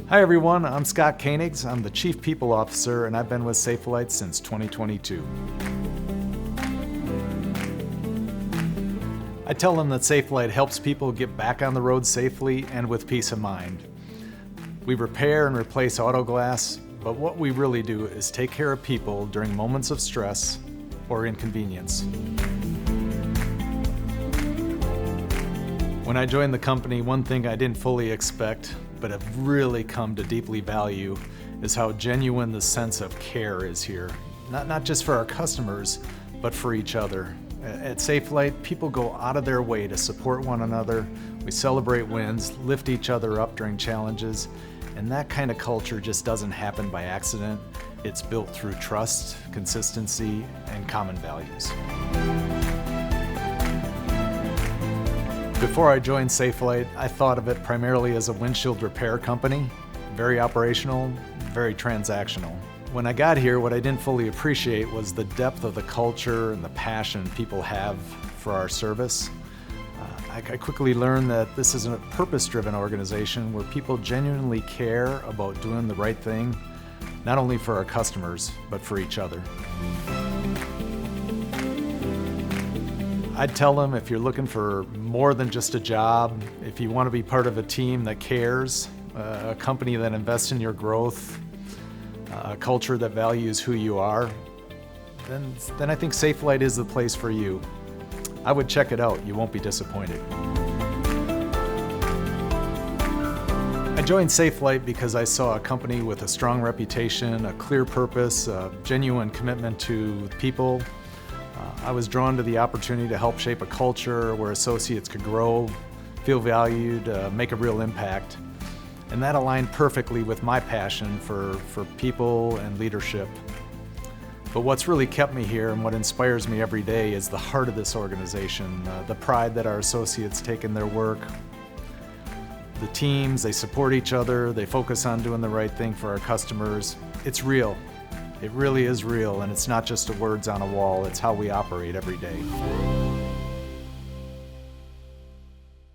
Hi everyone, I'm Scott Koenigs. I'm the Chief People Officer and I've been with Safelite since 2022. I tell them that Safelite helps people get back on the road safely and with peace of mind. We repair and replace auto glass, but what we really do is take care of people during moments of stress or inconvenience. When I joined the company, one thing I didn't fully expect, but have really come to deeply value, is how genuine the sense of care is here. Not just for our customers, but for each other. At Safelite, people go out of their way to support one another. We celebrate wins, lift each other up during challenges, and that kind of culture just doesn't happen by accident. It's built through trust, consistency, and common values. Before I joined Safelite, I thought of it primarily as a windshield repair company, very operational, very transactional. When I got here, what I didn't fully appreciate was the depth of the culture and the passion people have for our service. I quickly learned that this is a purpose-driven organization where people genuinely care about doing the right thing, not only for our customers, but for each other. I'd tell them if you're looking for more than just a job, if you want to be part of a team that cares, a company that invests in your growth, a culture that values who you are, then I think Safelite is the place for you. I would check it out. You won't be disappointed. I joined Safelite because I saw a company with a strong reputation, a clear purpose, a genuine commitment to people. I was drawn to the opportunity to help shape a culture where associates could grow, feel valued, make a real impact. And that aligned perfectly with my passion for people and leadership. But what's really kept me here and what inspires me every day is the heart of this organization, the pride that our associates take in their work. The teams, they support each other, they focus on doing the right thing for our customers. It's real. It really is real, and it's not just the words on a wall, it's how we operate every day.